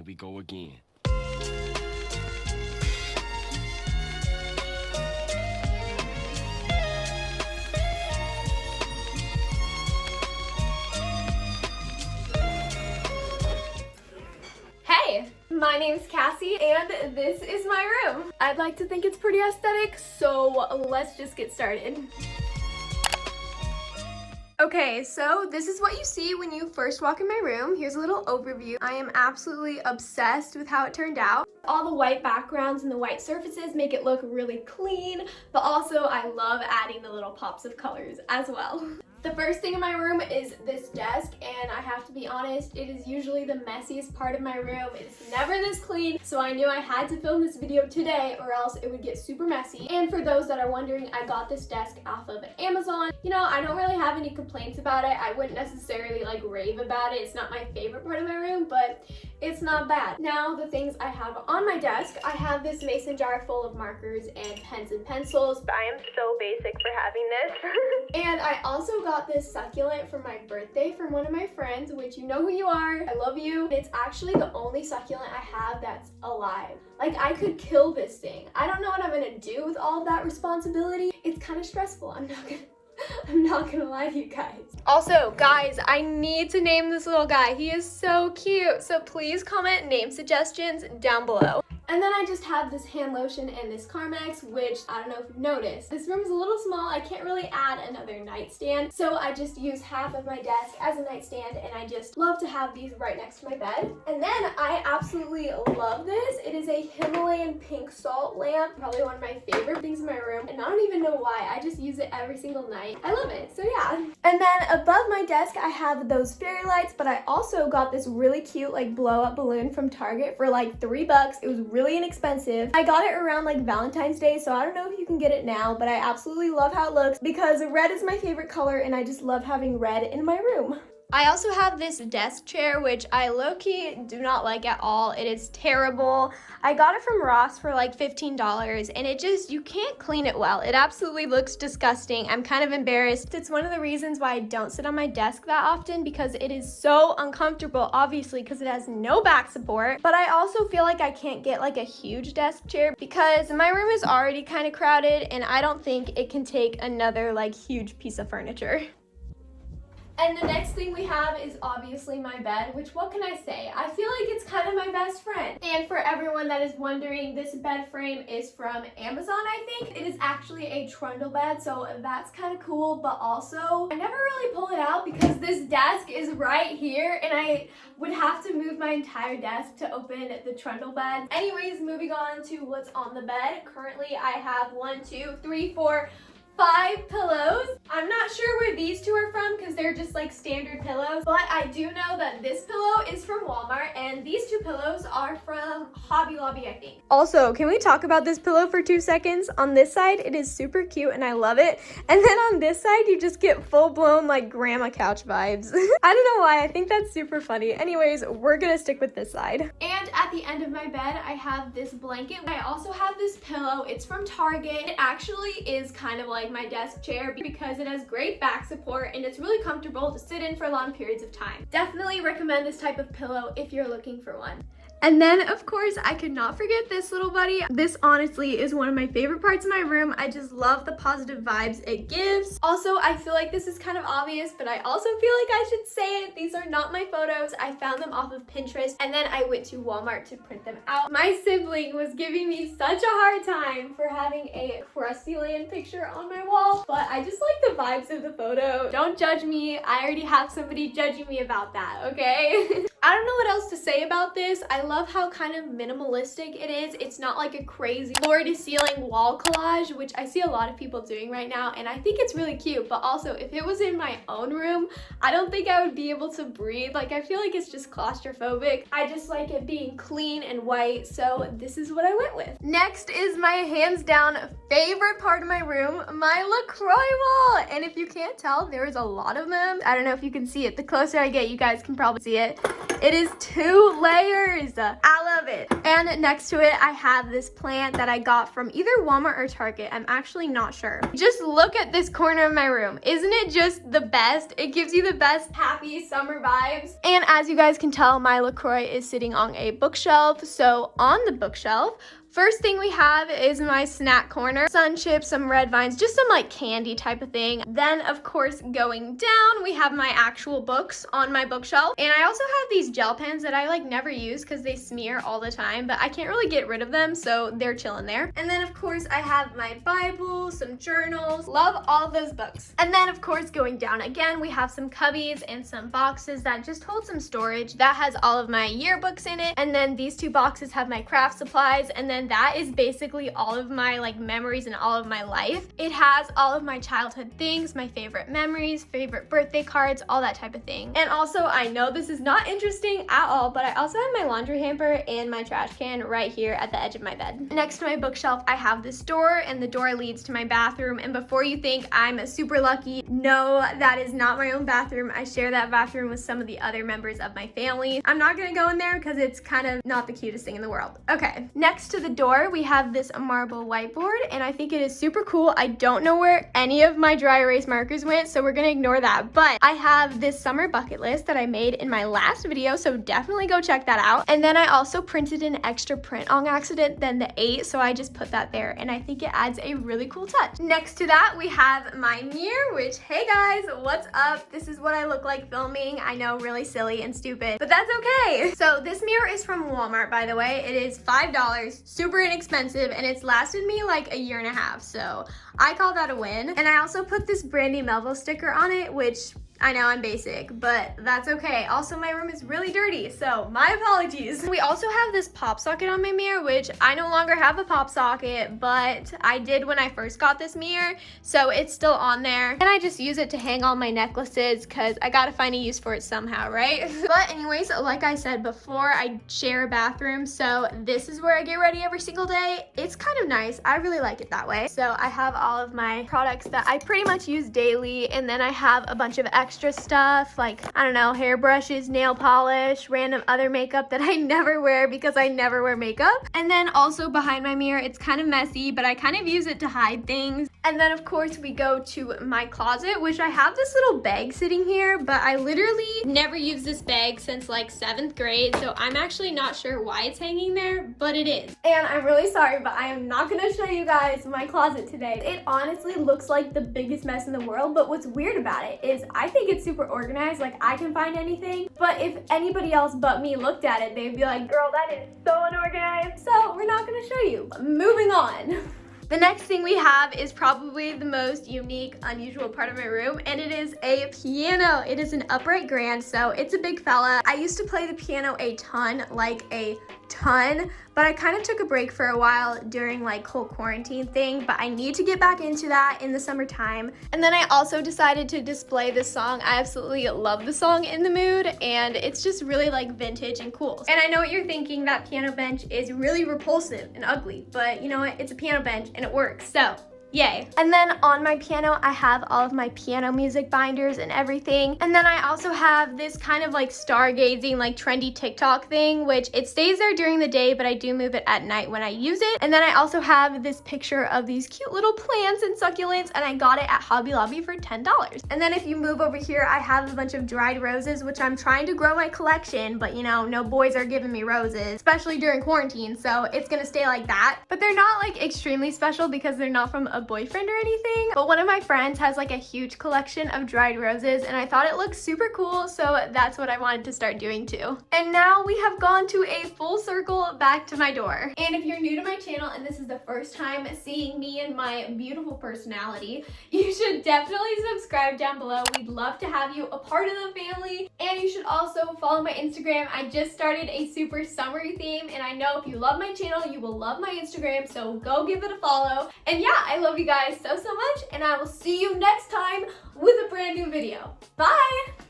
we go again. Hey, my name's Cassie and this is my room. I'd like to think it's pretty aesthetic, so let's just get started. Okay, so this is what you see when you first walk in my room. Here's a little overview. I am absolutely obsessed with how it turned out. All the white backgrounds and the white surfaces make it look really clean, but also I love adding the little pops of colors as well. The first thing in my room is this desk, and I have to be honest, it is usually the messiest part of my room. It's never this clean, so I knew I had to film this video today or else it would get super messy. And for those that are wondering, I got this desk off of Amazon. You know, I don't really have any complaints about it. I wouldn't necessarily like rave about it. It's not my favorite part of my room, but it's not bad. Now, the things I have on my desk, I have this mason jar full of markers and pens and pencils. I am so basic for having this. And I also got this succulent for my birthday from one of my friends, which you know who you are. I love you. It's actually the only succulent I have that's alive. Like, I could kill this thing. I don't know what I'm gonna do with all of that responsibility. It's kind of stressful. I'm not gonna lie to you guys. Also, guys, I need to name this little guy. He is so cute. So please comment name suggestions down below. And then I just have this hand lotion and this Carmex, which I don't know if you've noticed. This room is a little small. I can't really add another nightstand. So I just use half of my desk as a nightstand, and I just love to have these right next to my bed. And then I absolutely love this. It is a Himalayan pink salt lamp. Probably one of my favorite things in my room. And I don't even know why. I just use it every single night. I love it. So yeah. And then above my desk, I have those fairy lights, but I also got this really cute like blow up balloon from Target for like $3. It was really inexpensive. I got it around like Valentine's Day, so I don't know if you can get it now, but I absolutely love how it looks because red is my favorite color and I just love having red in my room. I also have this desk chair, which I low-key do not like at all. It is terrible. I got it from Ross for like $15, and it just, you can't clean it well. It absolutely looks disgusting. I'm kind of embarrassed. It's one of the reasons why I don't sit on my desk that often, because it is so uncomfortable, obviously, because it has no back support. But I also feel like I can't get like a huge desk chair because my room is already kind of crowded, and I don't think it can take another like huge piece of furniture. And the next thing we have is obviously my bed, which what can I say? I feel like it's kind of my best friend. And for everyone that is wondering, this bed frame is from Amazon, I think. It is actually a trundle bed, so that's kind of cool, but also I never really pull it out because this desk is right here and I would have to move my entire desk to open the trundle bed. Anyways, moving on to what's on the bed. Currently, I have 5 pillows. I'm not sure where these two are from because they're just like standard pillows, but I do know that this pillow is from Walmart and these two pillows are from Hobby Lobby, I think. Also, can we talk about this pillow for 2 seconds? On this side, it is super cute and I love it. And then on this side, you just get full-blown like grandma couch vibes. I don't know why, I think that's super funny. Anyways, we're gonna stick with this side. And at the end of my bed, I have this blanket. I also have this pillow. It's from Target. It actually is kind of like my desk chair because it has great back support and it's really comfortable to sit in for long periods of time. Definitely recommend this type of pillow if you're looking for one. And then, of course, I could not forget this little buddy. This honestly is one of my favorite parts of my room. I just love the positive vibes it gives. Also, I feel like this is kind of obvious, but I also feel like I should say it. These are not my photos. I found them off of Pinterest, and then I went to Walmart to print them out. My sibling was giving me such a hard time for having a crusty land picture on my wall, but I just like the vibes of the photo. Don't judge me. I already have somebody judging me about that, okay? I don't know what else to say about this. I love how kind of minimalistic it is. It's not like a crazy floor to ceiling wall collage, which I see a lot of people doing right now, and I think it's really cute. But also, if it was in my own room, I don't think I would be able to breathe. Like, I feel like it's just claustrophobic. I just like it being clean and white, so this is what I went with. Next is my hands down favorite part of my room, my LaCroix wall. And if you can't tell, there is a lot of them. I don't know if you can see it. The closer I get, you guys can probably see it. It is 2 layers. I love love it. And next to it, I have this plant that I got from either Walmart or Target. I'm actually not sure. Just look at this corner of my room. Isn't it just the best? It gives you the best happy summer vibes. And as you guys can tell, my LaCroix is sitting on a bookshelf. So on the bookshelf, first thing we have is my snack corner. Sun chips, some red vines, just some like candy type of thing. Then of course going down, we have my actual books on my bookshelf. And I also have these gel pens that I like never use because they smear all the time, but I can't really get rid of them, so they're chilling there. And then of course I have my Bible, some journals, love all of those books. And then of course going down again, we have some cubbies and some boxes that just hold some storage. That has all of my yearbooks in it. And then these two boxes have my craft supplies, and then that is basically all of my like memories and all of my life. It has all of my childhood things, my favorite memories, favorite birthday cards, all that type of thing. And also, I know this is not interesting at all, but I also have my laundry hamper and my trash can right here at the edge of my bed. Next to my bookshelf, I have this door, and the door leads to my bathroom. And before you think I'm super lucky, no, that is not my own bathroom. I share that bathroom with some of the other members of my family. I'm not gonna go in there because it's kind of not the cutest thing in the world. Okay, next to the door, we have this marble whiteboard, and I think it is super cool. I don't know where any of my dry erase markers went, so we're gonna ignore that. But I have this summer bucket list that I made in my last video, so definitely go check that out. And then I also printed an extra print on accident, then the 8, so I just put that there, and I think it adds a really cool touch. Next to that, we have my mirror, which, hey guys, what's up? This is what I look like filming. I know, really silly and stupid, but that's okay. So this mirror is from Walmart, by the way. It is $5, super inexpensive, and it's lasted me like a year and a half, so I call that a win. And I also put this Brandy Melville sticker on it, which I know I'm basic, but that's okay. Also, my room is really dirty, so my apologies. We also have this pop socket on my mirror, which I no longer have a pop socket, but I did when I first got this mirror, so it's still on there. And I just use it to hang all my necklaces because I gotta find a use for it somehow, right? But anyways, like I said before, I share a bathroom, so this is where I get ready every single day. It's kind of nice. I really like it that way. So I have all of my products that I pretty much use daily, and then I have a bunch of extra stuff like, I don't know, hairbrushes, nail polish, random other makeup that I never wear because I never wear makeup. And then also behind my mirror, it's kind of messy, but I kind of use it to hide things. And then of course we go to my closet, which I have this little bag sitting here, but I literally never used this bag since like 7th grade, so I'm actually not sure why it's hanging there, but it is. And I'm really sorry, but I am not gonna show you guys my closet today. It honestly looks like the biggest mess in the world, but what's weird about it is I think it's super organized, like I can find anything, but if anybody else but me looked at it, they'd be like, girl, that is so unorganized. So we're not gonna show you. Moving on. The next thing we have is probably the most unique, unusual part of my room, and it is a piano. It is an upright grand, so it's a big fella. I used to play the piano a ton, but I kind of took a break for a while during like whole quarantine thing, but I need to get back into that in the summertime. And then I also decided to display this song. I absolutely love the song In the Mood, and it's just really like vintage and cool. And I know what you're thinking, that piano bench is really repulsive and ugly, but you know what? It's a piano bench and it works, so yay. And then on my piano, I have all of my piano music binders and everything. And then I also have this kind of like stargazing, like trendy TikTok thing, which it stays there during the day, but I do move it at night when I use it. And then I also have this picture of these cute little plants and succulents, and I got it at Hobby Lobby for $10. And then if you move over here, I have a bunch of dried roses, which I'm trying to grow my collection, but you know, no boys are giving me roses, especially during quarantine, so it's gonna stay like that. But they're not like extremely special because they're not from a boyfriend or anything, but one of my friends has like a huge collection of dried roses, and I thought it looked super cool, so that's what I wanted to start doing too. And now we have gone to a full circle back to my door. And if you're new to my channel and this is the first time seeing me and my beautiful personality, you should definitely subscribe down below. We'd love to have you a part of the family, and you should also follow my Instagram. I just started a super summery theme, and I know if you love my channel, you will love my Instagram, so go give it a follow. And yeah, I love you guys so much, and I will see you next time with a brand new video. Bye!